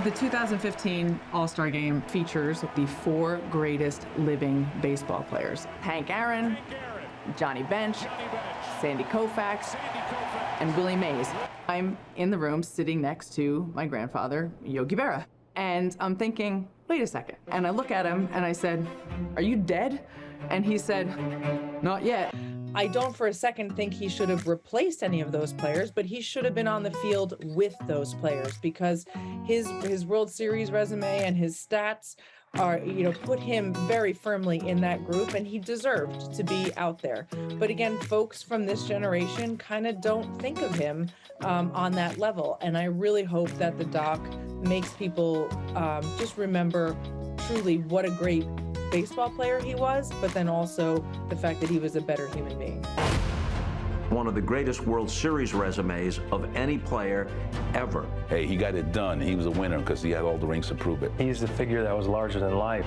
The 2015 All-Star Game features the 4 greatest living baseball players: Hank Aaron, Johnny Bench, Sandy Koufax, and Willie Mays. I'm in the room sitting next to my grandfather, Yogi Berra. And I'm thinking, wait a second. And I look at him and I said, "Are you dead?" And he said, "Not yet." I don't for a second think he should have replaced any of those players, but he should have been on the field with those players, because his World Series resume and his stats are, put him very firmly in that group, and he deserved to be out there. But again, folks from this generation kind of don't think of him on that level. And I really hope that the doc makes people just remember truly what a great baseball player he was, but then also the fact that he was a better human being. One of the greatest World Series resumes of any player ever. Hey, he got it done. He was a winner because he had all the rings to prove it. He's a figure that was larger than life.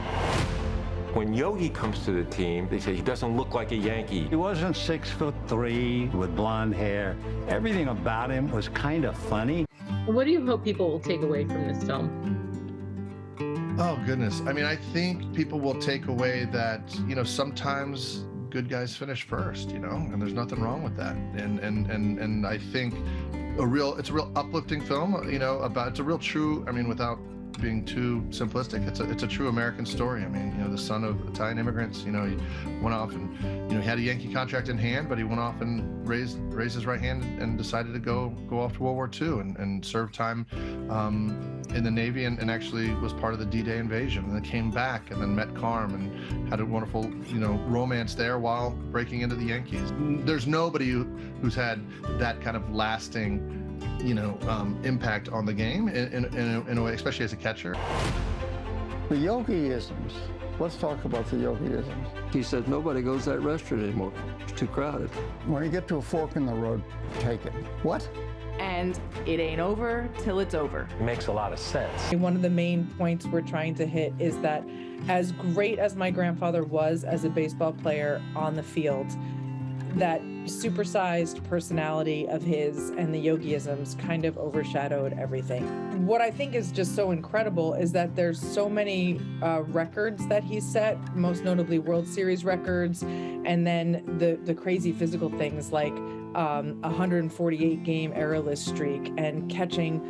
When Yogi comes to the team, they say he doesn't look like a Yankee. He wasn't 6'3" with blonde hair. Everything about him was kind of funny. What do you hope people will take away from this film? Oh, goodness. I mean, I think people will take away that, sometimes good guys finish first, and there's nothing wrong with that. And I think it's a real uplifting film, it's a real true, without being too simplistic, it's a true American story. The son of Italian immigrants, he went off and, he had a Yankee contract in hand, but he went off and raised his right hand and decided to go off to World War II and served time in the Navy and actually was part of the D-Day invasion, and then came back and then met Carm and had a wonderful, romance there while breaking into the Yankees. There's nobody who's had that kind of lasting impact on the game in a way, especially as a catcher. The Yogi-isms. Let's talk about the Yogi-isms. He says nobody goes to that restaurant anymore. It's too crowded. When you get to a fork in the road, take it. What? And it ain't over till it's over. It makes a lot of sense. One of the main points we're trying to hit is that as great as my grandfather was as a baseball player on the field, that supersized personality of his and the Yogi-isms kind of overshadowed everything. What I think is just so incredible is that there's so many records that he set, most notably World Series records, and then the crazy physical things like 148 game errorless streak and catching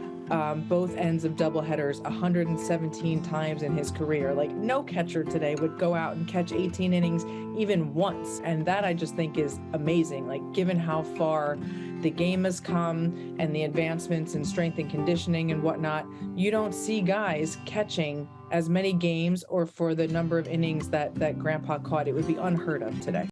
both ends of doubleheaders 117 times in his career. Like, no catcher today would go out and catch 18 innings even once. And that I just think is amazing. Like, given how far the game has come and the advancements in strength and conditioning and whatnot, you don't see guys catching as many games or for the number of innings that Grandpa caught. It would be unheard of today.